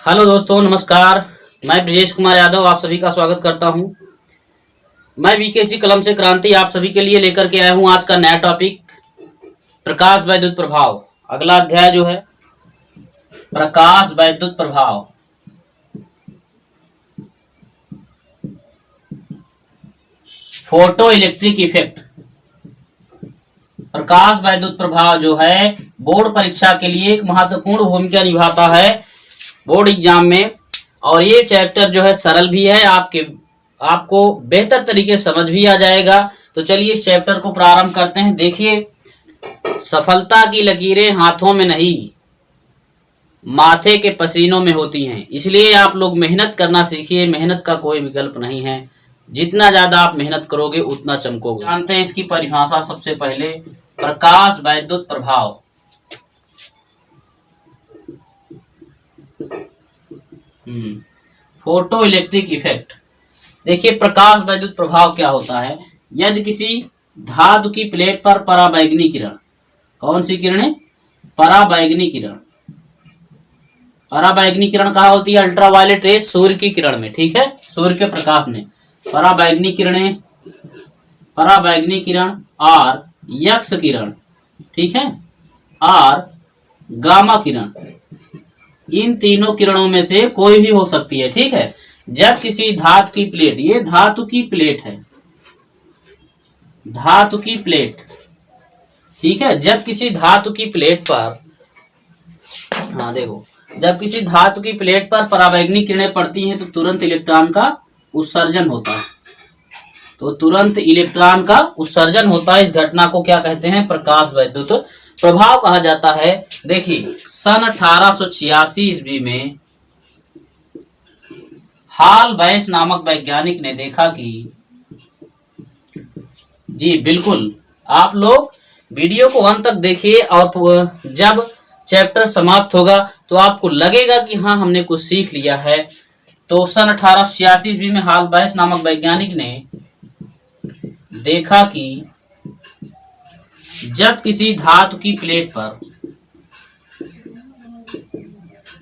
Hello दोस्तों, नमस्कार। मैं ब्रजेश कुमार यादव आप सभी का स्वागत करता हूं। मैं वीकेसी कलम से क्रांति आप सभी के लिए लेकर के आया हूं आज का नया टॉपिक, प्रकाश वैद्युत प्रभाव। अगला अध्याय जो है प्रकाश वैद्युत प्रभाव। Photo electric effect. प्रकाश वैद्युत प्रभाव जो है बोर्ड परीक्षा के लिए एक महत्वपूर्ण भूमिका निभाता है बोर्ड एग्जाम में। और ये चैप्टर जो है सरल भी है, आपको बेहतर तरीके से समझ भी आ जाएगा। तो चलिए इस चैप्टर को प्रारंभ करते हैं। देखिए, सफलता की लकीरें हाथों में नहीं माथे के पसीनों में होती हैं, इसलिए आप लोग मेहनत करना सीखिए। मेहनत का कोई विकल्प नहीं है, जितना ज्यादा आप मेहनत करोगे उतना चमकोगे। जानते हैं इसकी परिभाषा। सबसे पहले प्रकाश वैद्युत प्रभाव। Photo electric effect. देखिए, प्रकाश वैद्युत प्रभाव क्या होता है। यदि किसी धातु की प्लेट पर पराबैंगनी किरण, कौन सी किरणें? पराबैंगनी किरण। पराबैंगनी किरण कहाँ होती है? अल्ट्रावायलेट रेज, सूर्य की किरण में, ठीक है, सूर्य के प्रकाश में पराबैंगनी किरणें, पराबैंगनी किरण और यक्स किरण, ठीक है, और गामा किरण। इन तीनों किरणों में से कोई भी हो सकती है, ठीक है। जब किसी धातु की प्लेट, ये धातु की प्लेट है, धातु की प्लेट, ठीक है, जब किसी धातु की प्लेट पर, हाँ देखो, जब किसी धातु की प्लेट पर पराबैंगनी किरणें पड़ती हैं तो तुरंत इलेक्ट्रॉन का उत्सर्जन होता है। तो तुरंत इलेक्ट्रॉन का उत्सर्जन होता है। इस घटना को क्या कहते हैं? प्रकाश वैद्युत प्रभाव कहा जाता है। देखिए, सन 1886 ईस्वी में हाल बैस नामक वैज्ञानिक ने देखा कि, जी बिल्कुल, आप लोग वीडियो को अंत तक देखिए और जब चैप्टर समाप्त होगा तो आपको लगेगा कि हाँ, हमने कुछ सीख लिया है। तो सन 1886 ईस्वी में हाल बैस नामक वैज्ञानिक ने देखा कि जब किसी धातु की प्लेट पर,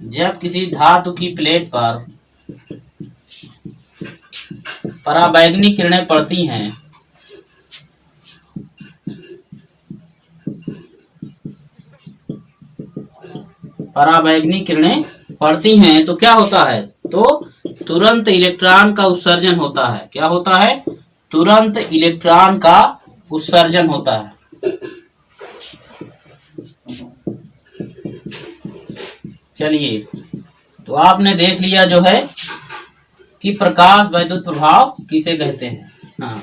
जब किसी धातु की प्लेट पर पराबैंगनी किरणें पड़ती हैं, पराबैंगनी किरणें पड़ती हैं तो क्या होता है? तो तुरंत इलेक्ट्रॉन का उत्सर्जन होता है। क्या होता है? तुरंत इलेक्ट्रॉन का उत्सर्जन होता है। चलिए, तो आपने देख लिया जो है कि प्रकाश वैद्युत प्रभाव किसे कहते हैं। हाँ,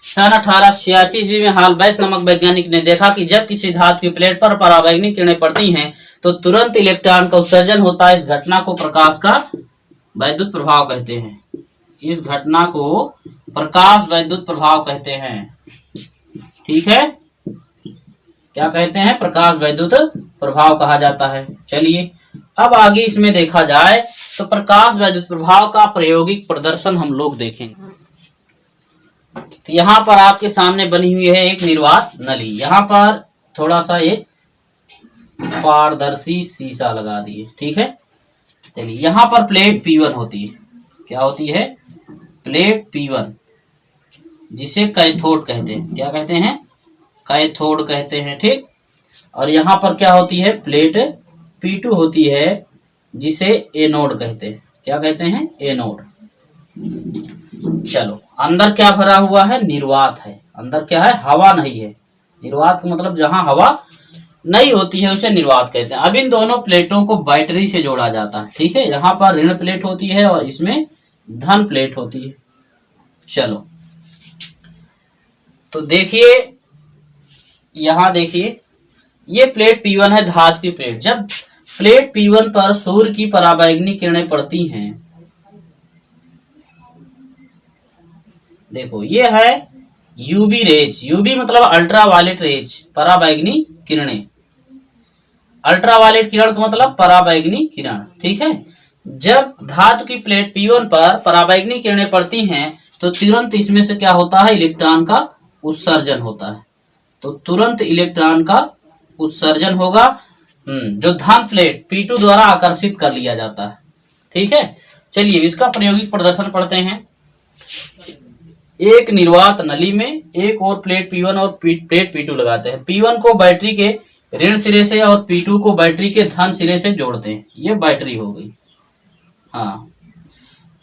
सन 1886 ईस्वी में हाल बैस नामक वैज्ञानिक ने देखा कि जब किसी धातु की प्लेट पर पराबैंगनी किरणें पड़ती हैं तो तुरंत इलेक्ट्रॉन का उत्सर्जन होता है। इस घटना को प्रकाश का वैद्युत प्रभाव कहते हैं। इस घटना को प्रकाश वैद्युत प्रभाव कहते हैं, ठीक है। क्या कहते हैं? प्रकाश वैद्युत प्रभाव कहा जाता है। चलिए, अब आगे इसमें देखा जाए तो प्रकाश वैद्युत प्रभाव का प्रायोगिक प्रदर्शन हम लोग देखेंगे। तो यहाँ पर आपके सामने बनी हुई है एक निर्वात नली। यहाँ पर थोड़ा सा एक पारदर्शी शीशा लगा दिए, ठीक है। चलिए, यहाँ पर प्लेट P1 होती है। क्या होती है? प्लेट P1, जिसे कैथोड कहते हैं। क्या कहते हैं? कैथोड कहते हैं, ठीक। और यहाँ पर क्या होती है? प्लेट P2 होती है, जिसे एनोड कहते हैं। क्या कहते हैं? एनोड। चलो, अंदर क्या भरा हुआ है? निर्वात है। अंदर क्या है? हवा नहीं है। निर्वात का मतलब जहां हवा नहीं होती है उसे निर्वात कहते हैं। अब इन दोनों प्लेटों को बैटरी से जोड़ा जाता है, ठीक है। यहाँ पर ऋण प्लेट होती है और इसमें धन प्लेट होती है। चलो, तो देखिए, यहां देखिए, ये प्लेट P1 है, धातु की प्लेट। जब प्लेट P1 पर सूर्य की पराबैंगनी किरणें पड़ती हैं, देखो ये है यूवी रेज। यूवी मतलब अल्ट्रावायलेट रेज, पराबैंगनी किरणें। अल्ट्रावायलेट किरण का मतलब पराबैंगनी किरण, ठीक है। जब धातु की प्लेट P1 पर पराबैंगनी किरणें पड़ती हैं तो तुरंत इसमें से क्या होता है? इलेक्ट्रॉन का उत्सर्जन होता है। तो तुरंत इलेक्ट्रॉन का उत्सर्जन होगा, जो धन प्लेट P2 द्वारा आकर्षित कर लिया जाता है। ठीक है, चलिए इसका प्रायोगिक प्रदर्शन पढ़ते हैं। एक निर्वात नली में एक और प्लेट P1 और प्लेट P2 लगाते हैं। P1 को बैटरी के ऋण सिरे से और P2 को बैटरी के धन सिरे से जोड़ते हैं। ये बैटरी हो गई। हाँ,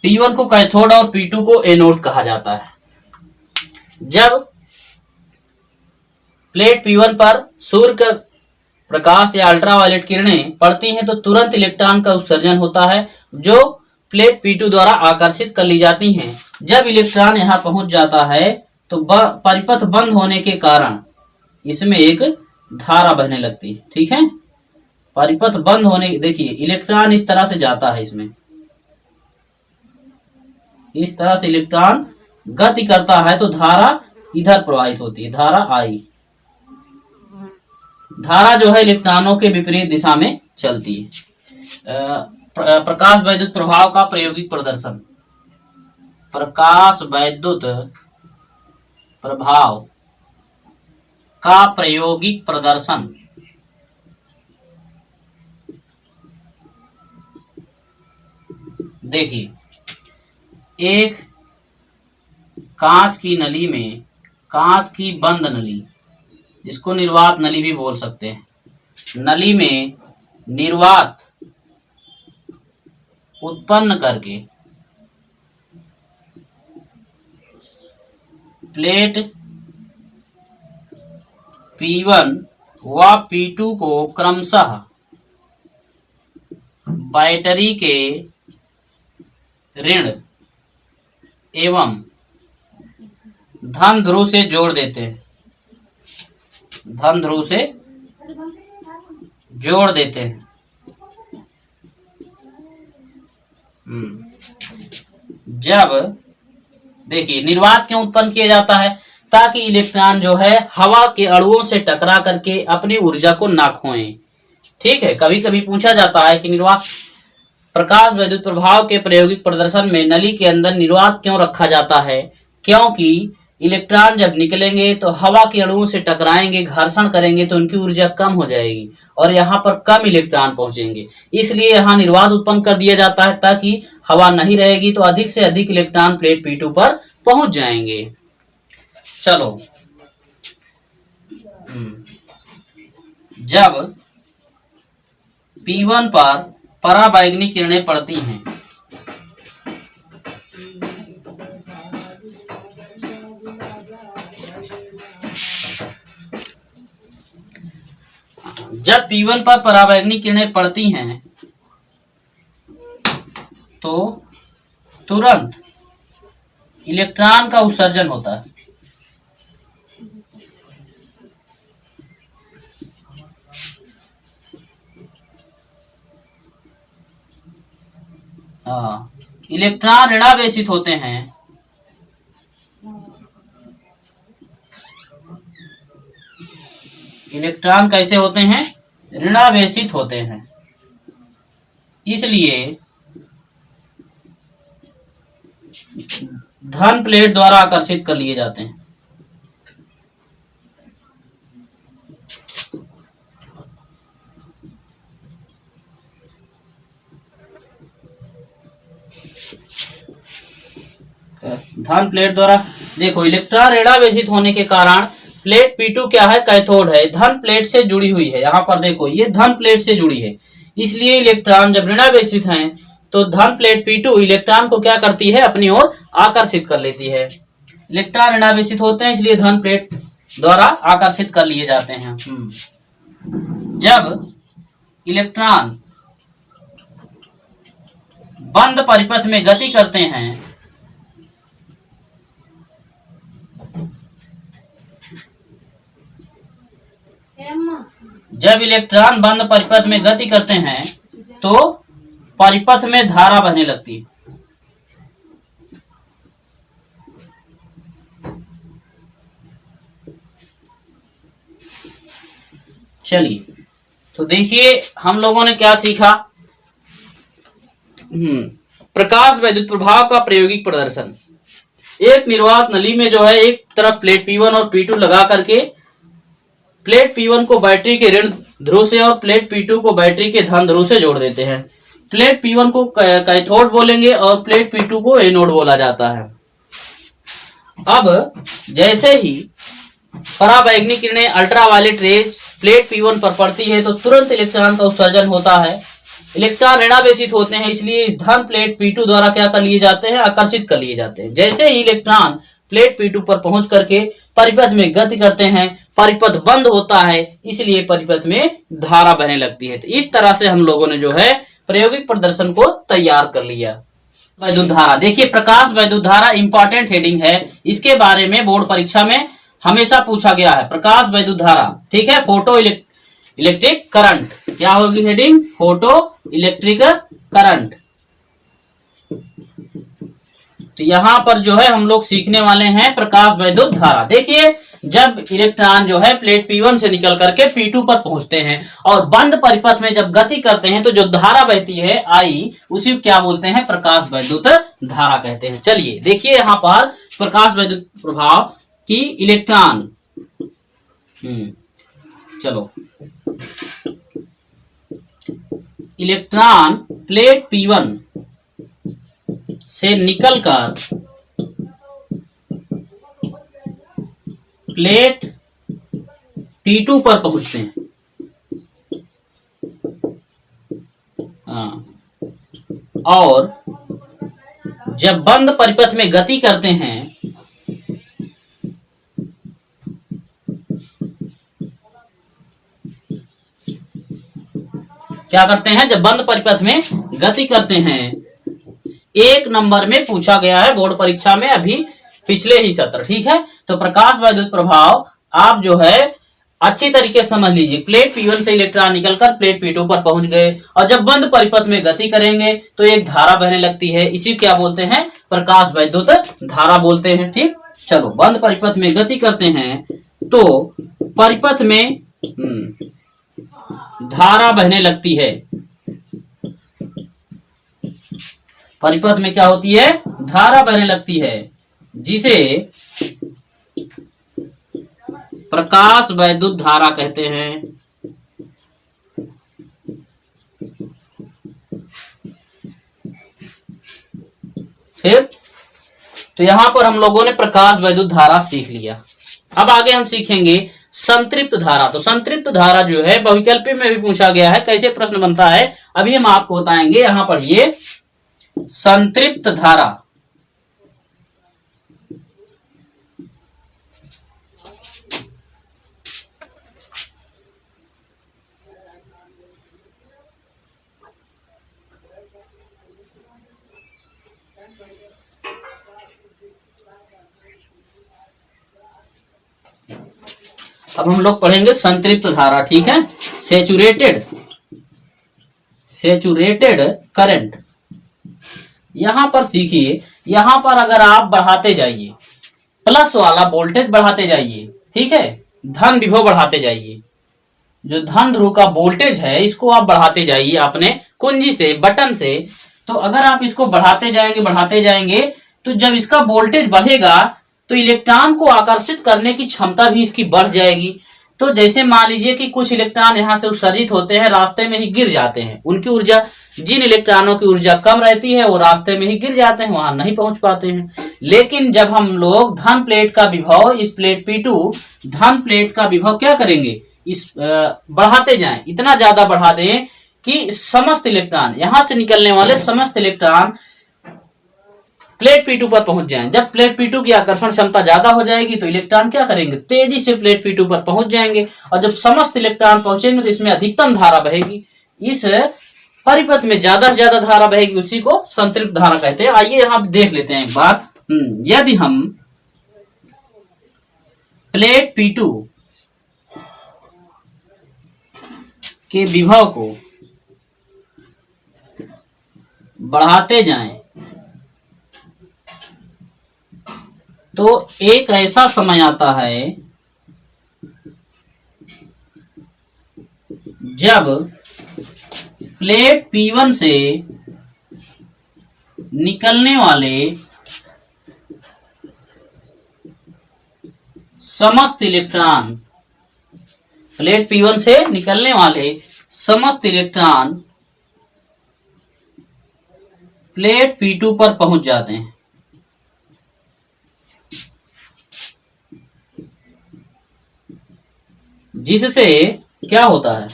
P1 को कैथोड और P2 को एनोड कहा जाता है। जब प्लेट P1 पर सूर्य का प्रकाश या अल्ट्रावायलेट किरणें पड़ती हैं तो तुरंत इलेक्ट्रॉन का उत्सर्जन होता है, जो प्लेट P2 द्वारा आकर्षित कर ली जाती हैं। जब इलेक्ट्रॉन यहां पहुंच जाता है तो परिपथ बंद होने के कारण इसमें एक धारा बहने लगती है। ठीक है, परिपथ बंद होने, देखिए इलेक्ट्रॉन इस तरह से जाता है, इसमें इस तरह से इलेक्ट्रॉन गति करता है तो धारा इधर प्रवाहित होती है, धारा आई। धारा जो है इलेक्ट्रॉनों के विपरीत दिशा में चलती है। प्रकाश वैद्युत प्रभाव का प्रायोगिक प्रदर्शन। प्रकाश वैद्युत प्रभाव का प्रायोगिक प्रदर्शन। देखिए, एक कांच की नली में, कांच की बंद नली, जिसको निर्वात नली भी बोल सकते हैं, नली में निर्वात उत्पन्न करके प्लेट P1 व P2 को क्रमशः बैटरी के ऋण एवं धन ध्रुव से जोड़ देते हैं, धन ध्रुव से जोड़ देते हैं। जब देखिए, निर्वात क्यों उत्पन्न किया जाता है? ताकि इलेक्ट्रॉन जो है हवा के अणुओं से टकरा करके अपनी ऊर्जा को ना खोएं। ठीक है, कभी कभी पूछा जाता है कि निर्वात, प्रकाश वैद्युत प्रभाव के प्रायोगिक प्रदर्शन में नली के अंदर निर्वात क्यों रखा जाता है? क्योंकि इलेक्ट्रॉन जब निकलेंगे तो हवा के अणुओं से टकराएंगे, घर्षण करेंगे तो उनकी ऊर्जा कम हो जाएगी और यहाँ पर कम इलेक्ट्रॉन पहुंचेंगे। इसलिए यहाँ निर्वात उत्पन्न कर दिया जाता है, ताकि हवा नहीं रहेगी तो अधिक से अधिक इलेक्ट्रॉन प्लेट P2 पर पहुंच जाएंगे। चलो, जब P1 पर पराबैंगनी किरणें पड़ती हैं जब P1 पर पराबैंगनी किरणें पड़ती हैं तो तुरंत इलेक्ट्रॉन का उत्सर्जन होता है। इलेक्ट्रॉन ऋणावेशित होते हैं। इलेक्ट्रॉन कैसे होते हैं? ऋणावेशित होते हैं। इसलिए धन प्लेट द्वारा आकर्षित कर लिए जाते हैं। धन प्लेट द्वारा, देखो इलेक्ट्रॉन ऋणावेशित होने के कारण प्लेट P2 क्या है? कैथोड है, धन प्लेट से जुड़ी हुई है। यहाँ पर देखो ये धन प्लेट से जुड़ी है, इसलिए इलेक्ट्रॉन जब ऋणावेशित हैं तो धन प्लेट P2 इलेक्ट्रॉन को क्या करती है? अपनी ओर आकर्षित कर लेती है। इलेक्ट्रॉन ऋणावेशित होते हैं, इसलिए धन प्लेट द्वारा आकर्षित कर लिए जाते हैं। जब इलेक्ट्रॉन बंद परिपथ में गति करते हैं बंद परिपथ में गति करते हैं तो परिपथ में धारा बहने लगती है। चलिए, तो देखिए हम लोगों ने क्या सीखा। प्रकाश वैद्युत प्रभाव का प्रायोगिक प्रदर्शन। एक निर्वात नली में जो है एक तरफ प्लेट P1 और P2 लगा करके प्लेट P1 को बैटरी के ऋण ध्रुव से और प्लेट P2 को बैटरी के धन ध्रुव से जोड़ देते हैं। प्लेट P1 को कैथोड बोलेंगे और प्लेट P2 को एनोड बोला जाता है। अब जैसे ही पराबैंगनी किरणें अल्ट्रावायलेट रेज प्लेट P1 पर पड़ती है तो तुरंत इलेक्ट्रॉन का उत्सर्जन होता है। इलेक्ट्रॉन ऋणावेशित होते हैं, इसलिए इस धन प्लेट P2 द्वारा क्या कर लिए जाते हैं, आकर्षित कर लिए जाते हैं। जैसे ही इलेक्ट्रॉन प्लेट P2 पर पहुंच करके परिपथ में गति करते हैं, परिपथ बंद होता है, इसलिए परिपथ में धारा बहने लगती है। तो इस तरह से हम लोगों ने जो है प्रायोगिक प्रदर्शन को तैयार कर लिया। वैद्युत धारा, देखिए प्रकाश वैद्युत धारा इंपॉर्टेंट हेडिंग है, इसके बारे में बोर्ड परीक्षा में हमेशा पूछा गया है। प्रकाश वैद्युत धारा, ठीक है। फोटो इलेक्ट्रिक करंट, क्या होगी हेडिंग, फोटो इलेक्ट्रिक करंट। तो यहां पर जो है हम लोग सीखने वाले हैं प्रकाश वैद्युत धारा। देखिए जब इलेक्ट्रॉन जो है प्लेट P1 से निकल करके P2 पर पहुंचते हैं और बंद परिपथ में जब गति करते हैं तो जो धारा बहती है I, उसी को क्या बोलते हैं, प्रकाश वैद्युत धारा कहते हैं। चलिए देखिए यहां पर प्रकाश वैद्युत प्रभाव की इलेक्ट्रॉन, चलो इलेक्ट्रॉन प्लेट P1 से निकलकर प्लेट P2 पर पहुंचते हैं। और जब बंद परिपथ में गति करते हैं क्या करते हैं, जब बंद परिपथ में गति करते हैं, एक नंबर में पूछा गया है बोर्ड परीक्षा में अभी पिछले ही सत्र, ठीक है। तो प्रकाश वैद्युत प्रभाव आप जो है अच्छी तरीके से समझ लीजिए। प्लेट P1 से इलेक्ट्रॉन निकलकर प्लेट P2 पर पहुंच गए और जब बंद परिपथ में गति करेंगे तो एक धारा बहने लगती है, इसी क्या बोलते हैं, प्रकाश वैद्युत धारा बोलते हैं, ठीक। चलो बंद परिपथ में गति करते हैं तो परिपथ में धारा बहने लगती है। परिपथ में क्या होती है, धारा बहने लगती है, जिसे प्रकाश वैद्युत धारा कहते हैं। फिर तो यहां पर हम लोगों ने प्रकाश वैद्युत धारा सीख लिया। अब आगे हम सीखेंगे संतृप्त धारा। तो संतृप्त धारा जो है बहुविकल्पी में भी पूछा गया है, कैसे प्रश्न बनता है अभी हम आपको बताएंगे। यहां पर ये संतृप्त धारा, अब हम लोग पढ़ेंगे संतृप्त धारा, ठीक है। Saturated current. यहां पर सीखिए, यहां पर अगर आप बढ़ाते जाइए, प्लस वाला वोल्टेज बढ़ाते जाइए, ठीक है, धन विभव बढ़ाते जाइए, जो धन ध्रुव का वोल्टेज है इसको आप बढ़ाते जाइए अपने कुंजी से, बटन से। तो अगर आप इसको बढ़ाते जाएंगे तो जब इसका वोल्टेज बढ़ेगा तो इलेक्ट्रॉन को आकर्षित करने की क्षमता भी इसकी बढ़ जाएगी। तो जैसे मान लीजिए कि कुछ इलेक्ट्रॉन यहां से उत्सर्जित होते हैं, रास्ते में ही गिर जाते हैं, उनकी ऊर्जा, जिन इलेक्ट्रॉनों की ऊर्जा कम रहती है वो रास्ते में ही गिर जाते हैं, वहां नहीं पहुंच पाते हैं। लेकिन जब हम लोग धन प्लेट का विभव, इस प्लेट P2 धन प्लेट का विभव क्या करेंगे, इस बढ़ाते जाएं, इतना ज्यादा बढ़ा दें कि समस्त इलेक्ट्रॉन, यहां से निकलने वाले समस्त इलेक्ट्रॉन प्लेट P2 पर पहुंच जाएं। जब प्लेट P2 की आकर्षण क्षमता ज्यादा हो जाएगी तो इलेक्ट्रॉन क्या करेंगे, तेजी से प्लेट P2 पर पहुंच जाएंगे, और जब समस्त इलेक्ट्रॉन पहुंचेंगे तो इसमें अधिकतम धारा बहेगी, इस परिपथ में ज्यादा से ज्यादा धारा बहेगी, उसी को संतृप्त धारा कहते हैं। आइए यहां देख लेते हैं एक बार। यदि हम प्लेट P2 के विभव को बढ़ाते जाएं तो एक ऐसा समय आता है जब प्लेट P1 से निकलने वाले समस्त इलेक्ट्रॉन, प्लेट P1 से निकलने वाले समस्त इलेक्ट्रॉन प्लेट P2 पर पहुंच जाते हैं, जिससे क्या होता है,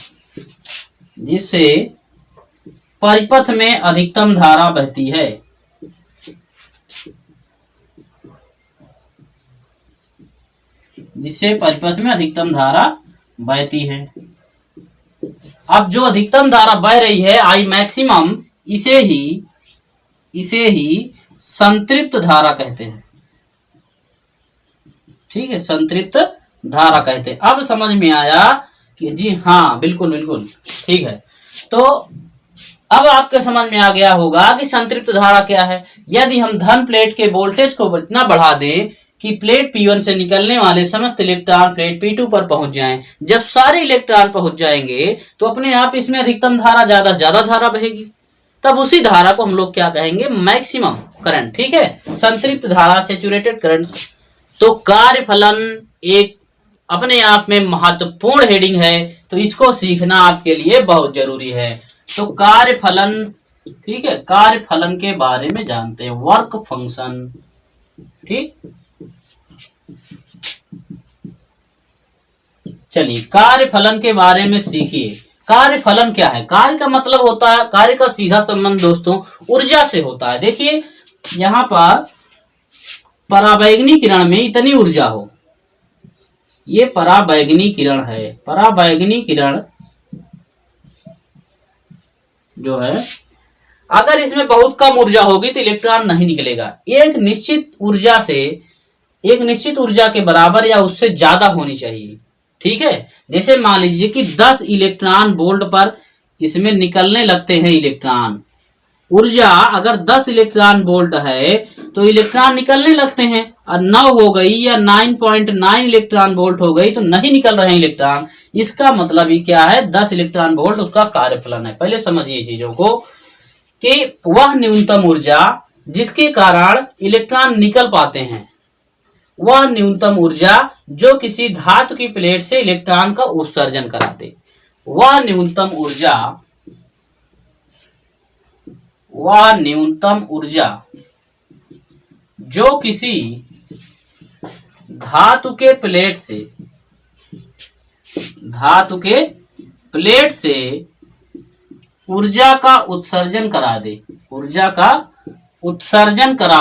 जिससे परिपथ में अधिकतम धारा बहती है। जिससे परिपथ में अधिकतम धारा बहती है। अब जो अधिकतम धारा बह रही है आई मैक्सिमम, इसे ही संतृप्त धारा कहते हैं। ठीक है, संतृप्त धारा कहते हैं। अब समझ में आया कि जी हाँ बिल्कुल बिल्कुल ठीक है। तो अब आपके समझ में आ गया होगा कि संतृप्त धारा क्या है। यदि हम धन प्लेट के वोल्टेज को इतना बढ़ा दें कि प्लेट P1 से निकलने वाले समस्त इलेक्ट्रॉन प्लेट P2 पर पहुंच जाएं, जब सारे इलेक्ट्रॉन पहुंच जाएंगे तो अपने आप इसमें अधिकतम धारा, ज्यादा से ज्यादा धारा बहेगी। तब उसी धारा को हम लोग क्या कहेंगे, मैक्सिमम करंट। ठीक है, संतृप्त धारा, सैचुरेटेड करंट। तो कार्यफलन एक अपने आप में महत्वपूर्ण हेडिंग है, तो इसको सीखना आपके लिए बहुत जरूरी है। तो कार्यफलन, ठीक है, कार्यफलन के बारे में जानते हैं, वर्क फंक्शन। ठीक, चलिए कार्यफलन के बारे में सीखिए। कार्यफलन क्या है? कार्य का मतलब होता है, कार्य का सीधा संबंध दोस्तों ऊर्जा से होता है। देखिए यहां पर पराबैंगनी किरण में इतनी ऊर्जा हो, ये पराबैंगनी किरण है। पराबैंगनी किरण जो है, अगर इसमें बहुत कम ऊर्जा होगी तो इलेक्ट्रॉन नहीं निकलेगा। एक निश्चित ऊर्जा के बराबर या उससे ज्यादा होनी चाहिए। ठीक है, जैसे मान लीजिए कि 10 इलेक्ट्रॉन वोल्ट पर इसमें निकलने लगते हैं इलेक्ट्रॉन। ऊर्जा अगर 10 इलेक्ट्रॉन वोल्ट है तो इलेक्ट्रॉन निकलने लगते हैं, और 9 हो गई या 9.9 इलेक्ट्रॉन वोल्ट हो गई तो नहीं निकल रहे हैं इलेक्ट्रॉन। इसका मतलब ही क्या है, 10 इलेक्ट्रॉन वोल्ट उसका कार्यफलन है। पहले समझिए चीजों को कि वह न्यूनतम ऊर्जा जिसके कारण इलेक्ट्रॉन निकल पाते हैं, वह न्यूनतम ऊर्जा जो किसी धातु की प्लेट से इलेक्ट्रॉन का उत्सर्जन कराते, वह न्यूनतम ऊर्जा जो किसी धातु के प्लेट से ऊर्जा का उत्सर्जन करा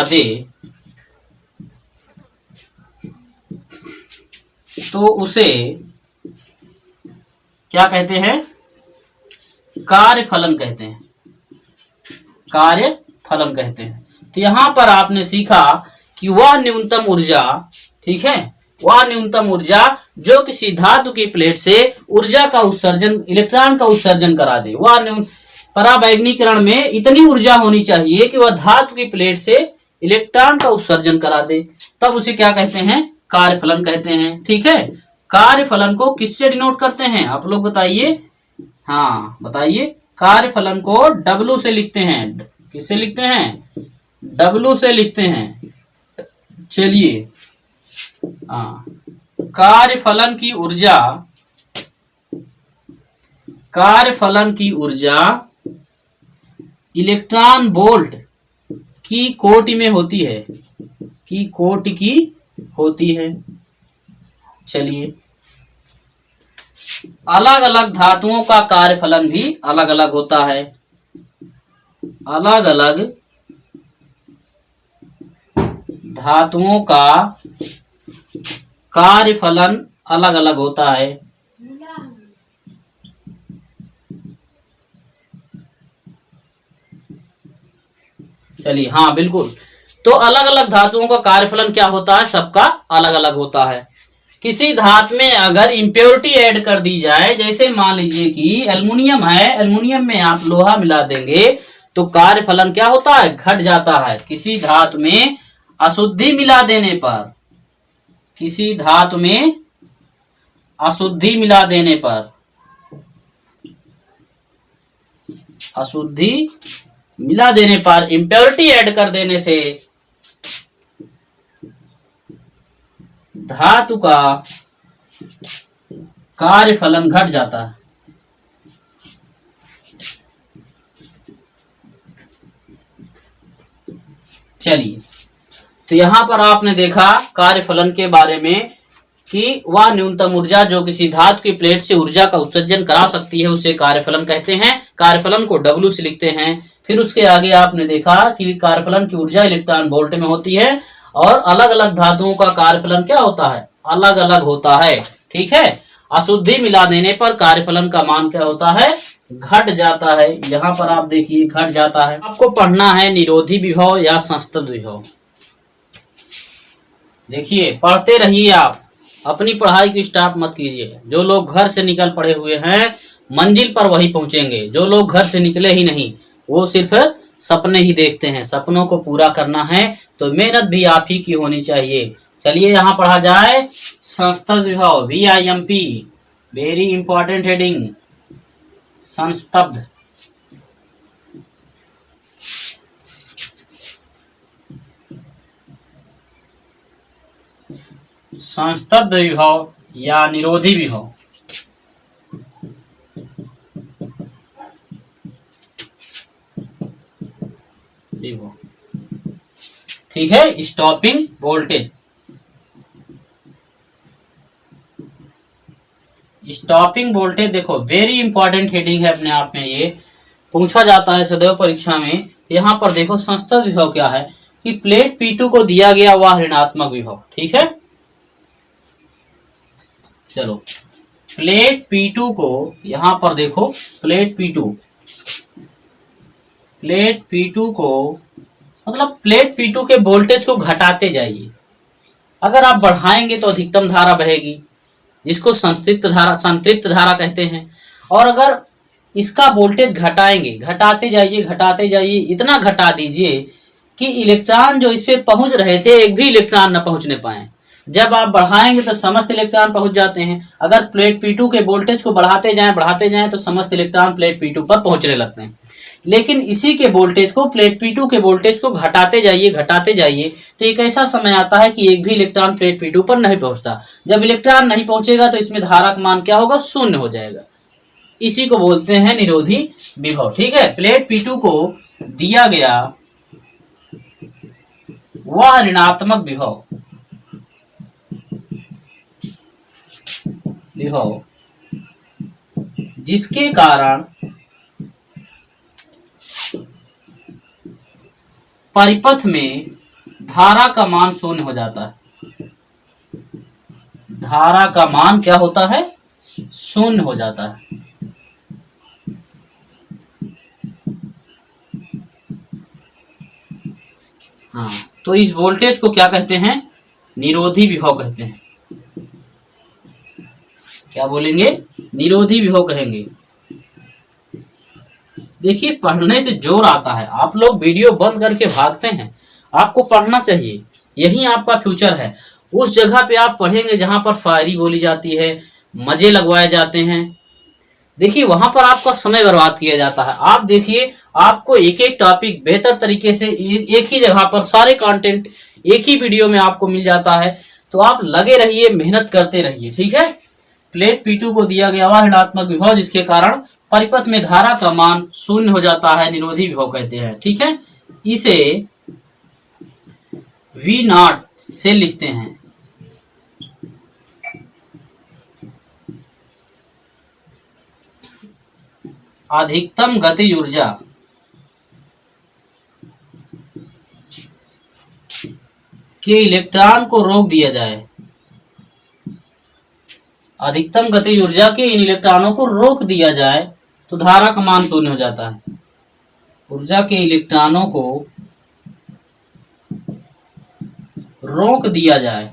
दे, तो उसे क्या कहते हैं, कार्यफलन कहते हैं। कार्यफलन कहते हैं। तो यहां पर आपने सीखा कि वह न्यूनतम ऊर्जा, ठीक है, वह न्यूनतम ऊर्जा जो किसी धातु की प्लेट से ऊर्जा का उत्सर्जन, इलेक्ट्रॉन का उत्सर्जन करा दे, वह पराबैंगनीकरण में इतनी ऊर्जा होनी चाहिए कि वह धातु की प्लेट से इलेक्ट्रॉन का उत्सर्जन करा दे, तब उसे क्या कहते हैं, कार्यफलन कहते हैं। ठीक है, कार्यफलन को किससे डिनोट करते हैं, आप लोग बताइए। हाँ बताइए, कार्यफलन को W से लिखते हैं। किससे लिखते हैं, W से लिखते हैं। चलिए, हाँ, कार्यफलन की ऊर्जा इलेक्ट्रॉन वोल्ट की कोटि में होती है, चलिए, अलग अलग धातुओं का कार्यफलन भी अलग अलग होता है। अलग अलग धातुओं का कार्यफलन अलग अलग होता है। चलिए, हाँ बिल्कुल। तो अलग अलग धातुओं का कार्यफलन क्या होता है, सबका अलग अलग होता है। किसी धातु में अगर इम्प्योरिटी ऐड कर दी जाए, जैसे मान लीजिए कि एल्युमिनियम है, एल्युमिनियम में आप लोहा मिला देंगे तो कार्यफलन क्या होता है, घट जाता है। किसी धातु में अशुद्धि मिला देने पर, किसी धातु में अशुद्धि मिला देने पर, अशुद्धि मिला देने पर, इम्प्योरिटी ऐड कर देने से धातु का कार्यफलन घट जाता है। चलिए, तो यहाँ पर आपने देखा कार्यफलन के बारे में कि वह न्यूनतम ऊर्जा जो किसी धातु की प्लेट से ऊर्जा का उत्सर्जन करा सकती है उसे कार्यफलन कहते हैं। कार्यफलन को W से लिखते हैं। फिर उसके आगे आपने देखा कि कार्यफलन की ऊर्जा इलेक्ट्रॉन वोल्ट में होती है और अलग अलग धातुओं का कार्यफलन क्या होता है, अलग अलग होता है। ठीक है, अशुद्धि मिला देने पर कार्यफलन का मान क्या होता है, घट जाता है। यहाँ पर आप देखिए घट जाता है। आपको पढ़ना है निरोधी विभव या संस्तब्ध विभव। देखिए पढ़ते रहिए, आप अपनी पढ़ाई की स्टॉप मत कीजिए। जो लोग घर से निकल पड़े हुए हैं मंजिल पर वही पहुंचेंगे, जो लोग घर से निकले ही नहीं वो सिर्फ सपने ही देखते हैं। सपनों को पूरा करना है तो मेहनत भी आप ही की होनी चाहिए। चलिए यहाँ पढ़ा जाए संस्तब्ध विभव, VIMP, वेरी इंपॉर्टेंट हेडिंग, संस्तब्ध। संस्तब्ध विभव या निरोधी विभव। ठीक है, स्टॉपिंग वोल्टेज। स्टॉपिंग वोल्टेज देखो वेरी इंपॉर्टेंट हेडिंग है अपने आप में, ये पूछा जाता है सदैव परीक्षा में। यहाँ पर देखो संस्तब्ध विभव क्या है कि प्लेट P2 को दिया गया वह ऋणात्मक विभव। ठीक है, चलो प्लेट P2 को यहाँ पर देखो, प्लेट P2 को मतलब प्लेट P2 के वोल्टेज को घटाते जाइए। अगर आप बढ़ाएंगे तो अधिकतम धारा बहेगी जिसको संतृप्त धारा कहते हैं, और अगर इसका वोल्टेज घटाएंगे, घटाते जाइए, इतना घटा दीजिए कि इलेक्ट्रॉन जो इस पे पहुंच रहे थे एक भी इलेक्ट्रॉन न पहुंचने पाए। जब आप बढ़ाएंगे तो समस्त इलेक्ट्रॉन पहुंच जाते हैं। अगर प्लेट P2 के वोल्टेज को बढ़ाते जाएं तो समस्त इलेक्ट्रॉन प्लेट P2 पर पहुंचने लगते हैं। लेकिन इसी के वोल्टेज को, प्लेट P2 के वोल्टेज को घटाते जाइए तो एक ऐसा समय आता है कि एक भी इलेक्ट्रॉन प्लेट P2 पर नहीं पहुंचता। जब इलेक्ट्रॉन नहीं पहुंचेगा तो इसमें धारा का मान क्या होगा, शून्य हो जाएगा। इसी को बोलते हैं निरोधी विभव। ठीक है, प्लेट P2 को दिया गया वह ऋणात्मक विभव जिसके कारण परिपथ में धारा का मान शून्य हो जाता है। धारा का मान क्या होता है, शून्य हो जाता है। हाँ, तो इस वोल्टेज को क्या कहते हैं, निरोधी विभव कहते हैं। क्या बोलेंगे, निरोधी विभव कहेंगे। देखिए पढ़ने से जोर आता है। आप लोग वीडियो बंद करके भागते हैं, आपको पढ़ना चाहिए, यही आपका फ्यूचर है। उस जगह पे आप पढ़ेंगे जहां पर शायरी बोली जाती है, मजे लगवाए जाते हैं। देखिए वहां पर आपका समय बर्बाद किया जाता है। आप देखिए आपको एक एक टॉपिक बेहतर तरीके से एक ही जगह पर सारे कंटेंट एक ही वीडियो में आपको मिल जाता है। तो आप लगे रहिए, मेहनत करते रहिए। ठीक है, प्लेट P2 को दिया गया वह ऋणात्मक विभव जिसके कारण परिपथ में धारा का मान शून्य हो जाता है, निरोधी विभव कहते हैं। ठीक है, इसे V0 से लिखते हैं। अधिकतम गतिज ऊर्जा के इलेक्ट्रॉन को रोक दिया जाए। अधिकतम गतिज ऊर्जा के इन इलेक्ट्रॉनों को रोक दिया जाए तो धारा का मान शून्य हो जाता है। ऊर्जा के इलेक्ट्रॉनों को रोक दिया जाए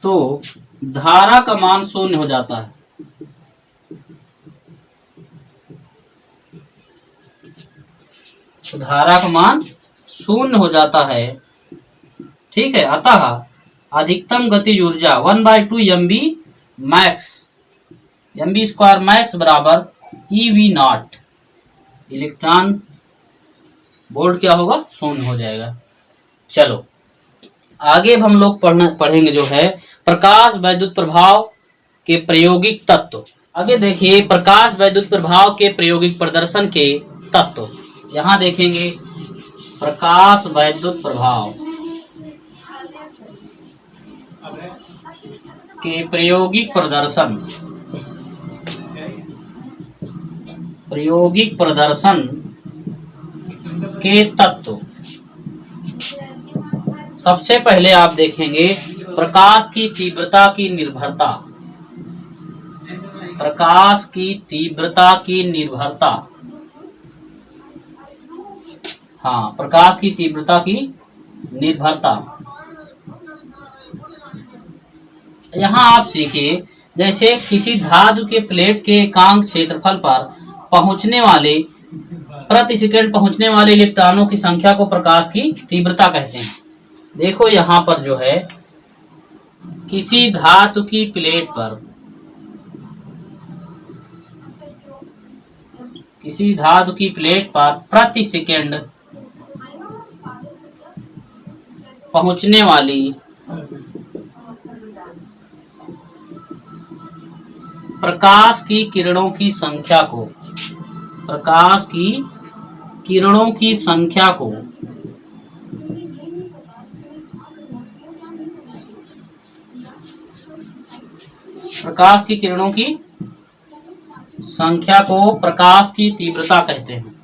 तो धारा का मान शून्य हो जाता है। तो धारा का मान शून्य हो जाता है। ठीक है, अतः अधिकतम गतिज ऊर्जा 1/2 mb max, mb square max बराबर eV0। इलेक्ट्रॉन वोल्ट क्या होगा, शून्य हो जाएगा। चलो आगे अब हम लोग पढ़ेंगे जो है प्रकाश वैद्युत प्रभाव के प्रायोगिक तत्व। आगे देखिए प्रकाश वैद्युत प्रभाव के प्रायोगिक प्रदर्शन के तत्व। यहाँ देखेंगे प्रकाश वैद्युत प्रभाव के प्रायोगिक प्रदर्शन के तत्व। सबसे पहले आप देखेंगे प्रकाश की तीव्रता की निर्भरता। प्रकाश की तीव्रता की निर्भरता, हाँ, प्रकाश की तीव्रता की निर्भरता। यहाँ आप सीखिए, जैसे किसी धातु के प्लेट के एकांक क्षेत्रफल पर पहुंचने वाले प्रति सेकंड पहुंचने वाले इलेक्ट्रॉनों की संख्या को प्रकाश की तीव्रता कहते हैं। देखो यहाँ पर जो है किसी धातु की प्लेट पर, किसी धातु की प्लेट पर प्रति सेकंड पहुंचने वाली प्रकाश की किरणों की संख्या को, प्रकाश की किरणों की संख्या को प्रकाश की किरणों की संख्या को प्रकाश की तीव्रता कहते हैं।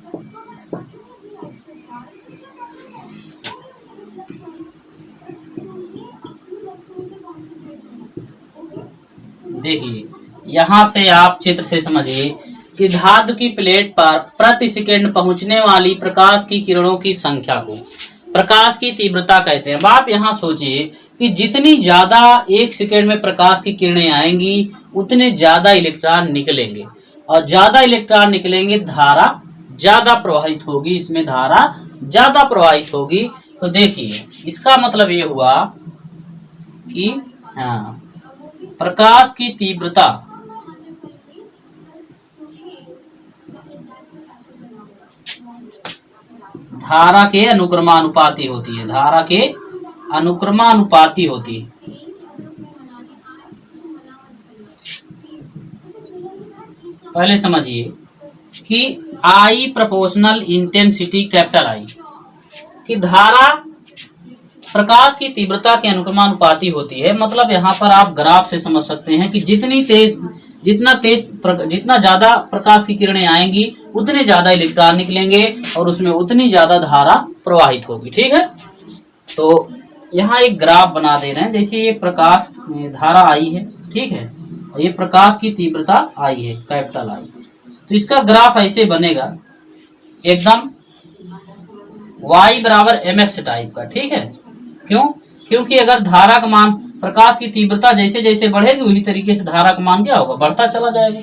देखिए यहां से आप चित्र से समझिए कि धातु की प्लेट पर प्रति सेकंड पहुंचने वाली प्रकाश की किरणों की संख्या को प्रकाश की तीव्रता कहते हैं। अब आप यहाँ सोचिए कि जितनी ज्यादा एक सेकंड में प्रकाश की किरणें आएंगी उतने ज्यादा इलेक्ट्रॉन निकलेंगे, और ज्यादा इलेक्ट्रॉन निकलेंगे धारा ज्यादा प्रवाहित होगी, इसमें धारा ज्यादा प्रवाहित होगी। तो देखिए इसका मतलब ये हुआ कि हाँ, प्रकाश की तीव्रता धारा के अनुक्रमानुपाती होती है, धारा के अनुक्रमानुपाती होती है। पहले समझिए कि I proportional intensity capital I, कि धारा प्रकाश की तीव्रता के अनुक्रमानुपाती होती है। मतलब यहाँ पर आप ग्राफ से समझ सकते हैं कि जितना ज्यादा प्रकाश की किरणें आएंगी उतने ज्यादा इलेक्ट्रॉन निकलेंगे और उसमें उतनी ज्यादा धारा प्रवाहित होगी। ठीक है, तो यहाँ एक ग्राफ बना दे रहे हैं। जैसे ये प्रकाश धारा आई है, ठीक है, और ये प्रकाश की तीव्रता आई है, कैपिटल आई। तो इसका ग्राफ ऐसे बनेगा एकदम y बराबर mx टाइप का। ठीक है, क्यों? क्योंकि अगर धारा का मान, प्रकाश की तीव्रता जैसे जैसे बढ़ेगी उसी तरीके से धारा का मान क्या होगा, बढ़ता चला जाएगा।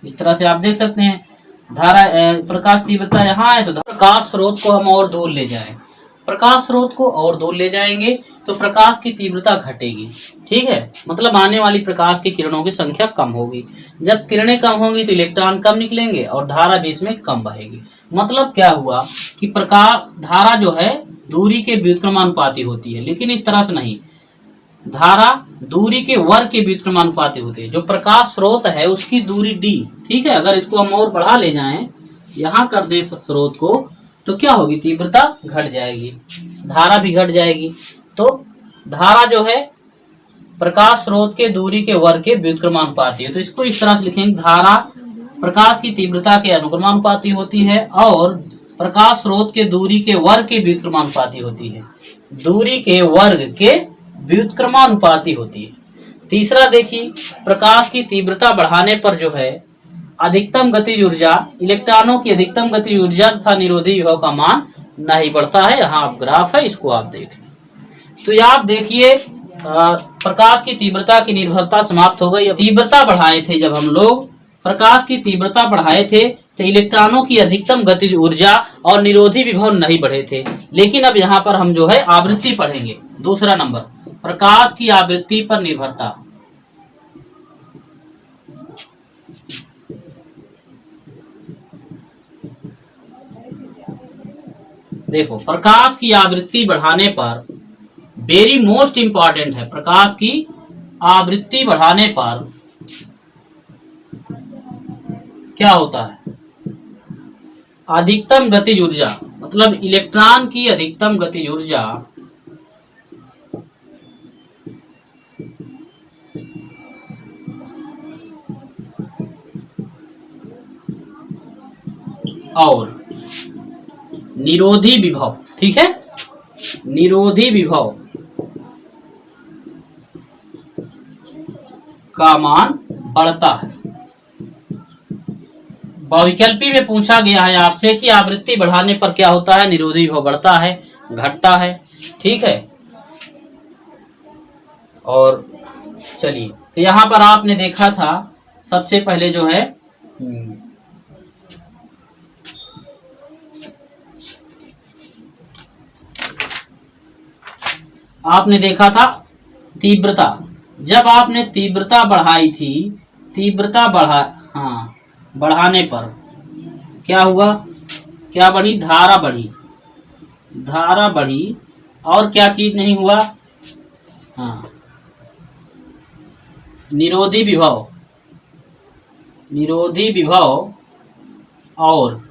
इस तरह से आप देख सकते हैं धारा प्रकाश तीव्रता यहाँ है, तो प्रकाश स्रोत को हम और दूर ले जाएं, प्रकाश स्रोत को और दूर ले जाएंगे तो प्रकाश की तीव्रता घटेगी। ठीक है, मतलब आने वाली प्रकाश की किरणों की संख्या कम होगी। जब किरणें कम होंगी तो इलेक्ट्रॉन कम निकलेंगे और धारा भी इसमें कम बहेगी। मतलब क्या हुआ कि प्रकाश धारा जो है दूरी के व्युत्क्रमानुपाती होती है, लेकिन इस तरह से नहीं, धारा दूरी के वर्ग के व्युत्क्रमानुपाती होती है। जो प्रकाश स्रोत है उसकी दूरी d, ठीक है, अगर इसको हम और बढ़ा ले जाएं, यहाँ कर दे स्रोत को, तो क्या होगी, तीव्रता घट जाएगी, धारा भी घट जाएगी। तो धारा जो है प्रकाश स्रोत के दूरी के वर्ग के व्युत्क्रमानुपाती है। तो इसको इस तरह से लिखेंगे, धारा प्रकाश की तीव्रता के अनुक्रमानुपाती होती है और प्रकाश स्रोत के दूरी के वर्ग के व्युत्क्रमानुपाती होती है, दूरी के वर्ग के व्युत्क्रमानुपाती होती है। तीसरा देखिए, प्रकाश की तीव्रता बढ़ाने पर जो है अधिकतम गतिज ऊर्जा, इलेक्ट्रॉनों की अधिकतम गतिज ऊर्जा तथा निरोधी विभव का मान नहीं बढ़ता है। यहाँ आप ग्राफ है, इसको आप देख लें। तो ये आप देखिए प्रकाश की तीव्रता की निर्भरता समाप्त हो गई। तीव्रता बढ़ाए थे, जब हम लोग प्रकाश की तीव्रता बढ़ाए थे तो इलेक्ट्रॉनों की अधिकतम गतिज ऊर्जा और निरोधी विभव नहीं बढ़े थे। लेकिन अब यहाँ पर हम जो है आवृत्ति पढ़ेंगे। दूसरा नंबर, प्रकाश की आवृत्ति पर निर्भरता। देखो, प्रकाश की आवृत्ति बढ़ाने पर, वेरी मोस्ट इंपॉर्टेंट है, प्रकाश की आवृत्ति बढ़ाने पर क्या होता है, अधिकतम गतिज ऊर्जा, मतलब इलेक्ट्रॉन की अधिकतम गतिज ऊर्जा और निरोधी विभव, ठीक है, निरोधी विभव का मान बढ़ता है। बहुविकल्पी में पूछा गया है आपसे कि आवृत्ति बढ़ाने पर क्या होता है, निरोधी विभव बढ़ता है, घटता है, ठीक है। और चलिए, तो यहां पर आपने देखा था सबसे पहले जो है आपने देखा था तीव्रता, जब आपने तीव्रता बढ़ाई थी, तीव्रता बढ़ाने पर क्या हुआ, क्या बढ़ी, धारा बढ़ी, धारा बढ़ी, और क्या चीज नहीं हुआ, हाँ, निरोधी विभव, निरोधी विभव और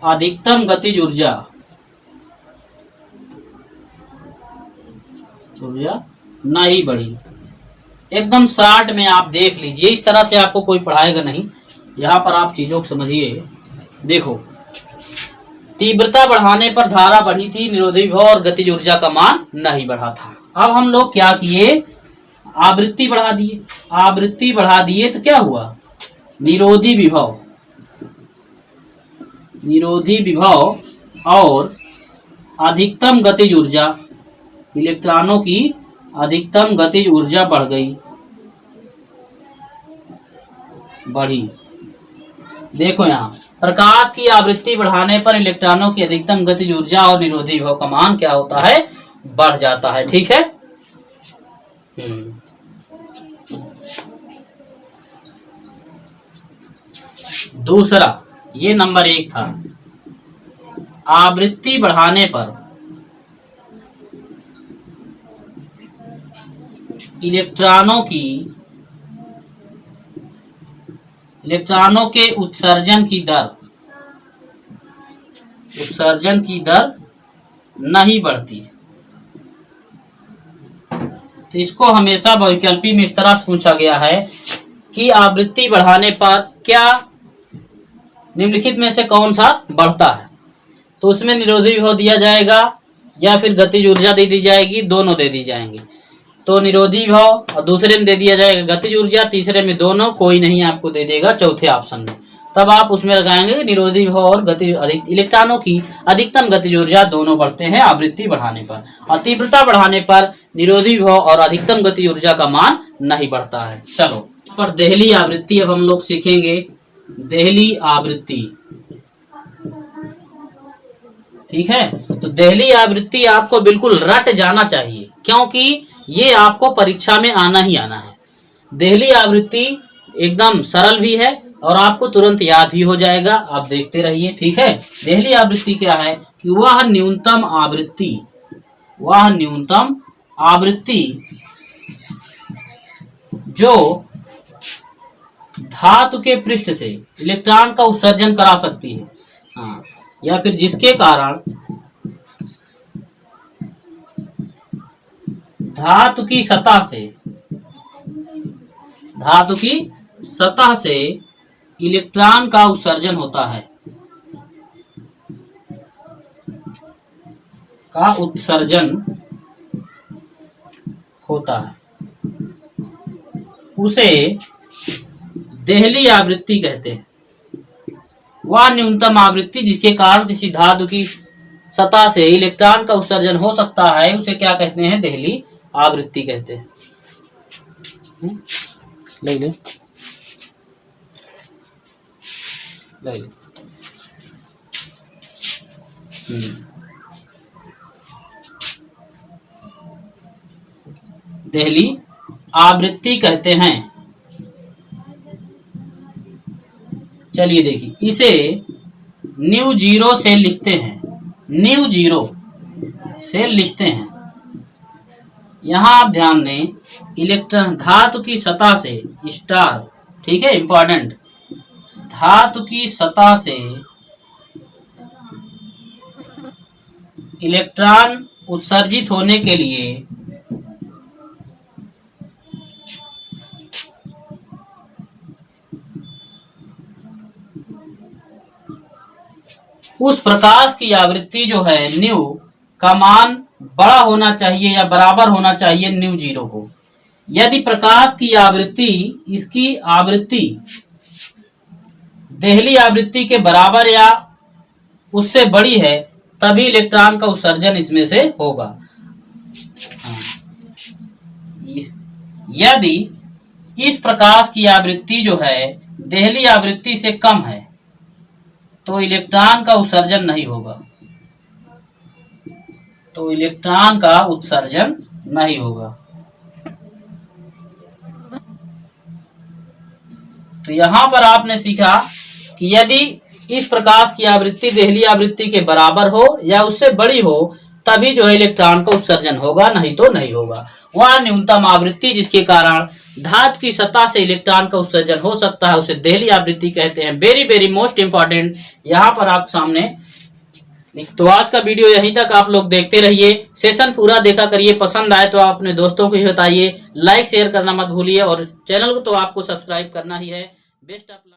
अधिकतम गतिज ऊर्जा नहीं बढ़ी। एकदम शॉर्ट में आप देख लीजिए, इस तरह से आपको कोई पढ़ाएगा नहीं, यहाँ पर आप चीजों को समझिए। देखो, तीव्रता बढ़ाने पर धारा बढ़ी थी, निरोधी विभव और गतिज ऊर्जा का मान नहीं बढ़ा था। अब हम लोग क्या किए, आवृत्ति बढ़ा दिए, आवृत्ति बढ़ा दिए तो क्या हुआ, निरोधी विभव, निरोधी विभव और अधिकतम गतिज ऊर्जा, इलेक्ट्रॉनों की अधिकतम गतिज ऊर्जा बढ़ गई, बढ़ी। देखो यहाँ प्रकाश की आवृत्ति बढ़ाने पर इलेक्ट्रॉनों की अधिकतम गतिज ऊर्जा और निरोधी विभव का मान क्या होता है, बढ़ जाता है, ठीक है। दूसरा, ये नंबर 1 था, आवृत्ति बढ़ाने पर इलेक्ट्रॉनों के उत्सर्जन की दर नहीं बढ़ती। तो इसको हमेशा बहुविकल्पी में इस तरह से पूछा गया है कि आवृत्ति बढ़ाने पर क्या निम्नलिखित में से कौन सा बढ़ता है, तो उसमें निरोधी विभव दिया जाएगा या फिर गतिज ऊर्जा दे दी जाएगी, दोनों दे दी जाएंगी। तो निरोधी विभव और दूसरे में दे दिया जाएगा गतिज ऊर्जा, तीसरे में दोनों, कोई नहीं आपको दे देगा चौथे ऑप्शन में। तब आप उसमें लगाएंगे निरोधी विभव और इलेक्ट्रॉनों की अधिकतम गतिज ऊर्जा दोनों बढ़ते हैं आवृत्ति बढ़ाने पर, और तीव्रता बढ़ाने पर निरोधी विभव और अधिकतम गतिज ऊर्जा का मान नहीं बढ़ता है। चलो, पर देहली आवृत्ति अब हम लोग सीखेंगे, देहली आवृत्ति, ठीक है। तो देहली आवृत्ति आपको बिल्कुल रट जाना चाहिए, क्योंकि ये आपको परीक्षा में आना ही आना है। देहली आवृत्ति एकदम सरल भी है और आपको तुरंत याद ही हो जाएगा, आप देखते रहिए, ठीक है। देहली आवृत्ति क्या है कि वह न्यूनतम आवृत्ति जो धातु के पृष्ठ से इलेक्ट्रॉन का उत्सर्जन करा सकती है, हाँ, या फिर जिसके कारण धातु की सतह से इलेक्ट्रॉन का उत्सर्जन होता है, उसे देहली आवृत्ति कहते हैं। वह न्यूनतम आवृत्ति जिसके कारण किसी धातु की सतह से इलेक्ट्रॉन का उत्सर्जन हो सकता है, उसे क्या कहते हैं, देहली आवृत्ति कहते हैं। ले ले देहली आवृत्ति कहते हैं। चलिए देखिए, इसे न्यू जीरो से लिखते हैं, यहाँ आप ध्यान दें, इलेक्ट्रॉन धातु की सतह से स्टार, ठीक है, इंपॉर्टेंट, धातु की सतह से इलेक्ट्रॉन उत्सर्जित होने के लिए उस प्रकाश की आवृत्ति जो है न्यू का मान बड़ा होना चाहिए या बराबर होना चाहिए न्यू जीरो को। यदि प्रकाश की आवृत्ति इसकी आवृत्ति देहली आवृत्ति के बराबर या उससे बड़ी है तभी इलेक्ट्रॉन का उत्सर्जन इसमें से होगा। यदि इस प्रकाश की आवृत्ति जो है देहली आवृत्ति से कम है तो इलेक्ट्रॉन का उत्सर्जन नहीं होगा, तो इलेक्ट्रॉन का उत्सर्जन नहीं होगा। तो यहां पर आपने सीखा कि यदि इस प्रकाश की आवृत्ति देहली आवृत्ति के बराबर हो या उससे बड़ी हो तभी जो है इलेक्ट्रॉन का उत्सर्जन होगा, नहीं तो नहीं होगा। वह न्यूनतम आवृत्ति जिसके कारण धातु की सतह से इलेक्ट्रॉन का उत्सर्जन हो सकता है उसे देहली आवृत्ति कहते हैं। वेरी वेरी मोस्ट इंपॉर्टेंट यहाँ पर आप सामने। तो आज का वीडियो यहीं तक आप लोग देखते रहिए, सेशन पूरा देखा करिए। पसंद आए तो आप अपने दोस्तों को भी बताइए, लाइक शेयर करना मत भूलिए और चैनल को तो आपको सब्सक्राइब करना ही है। Best of luck.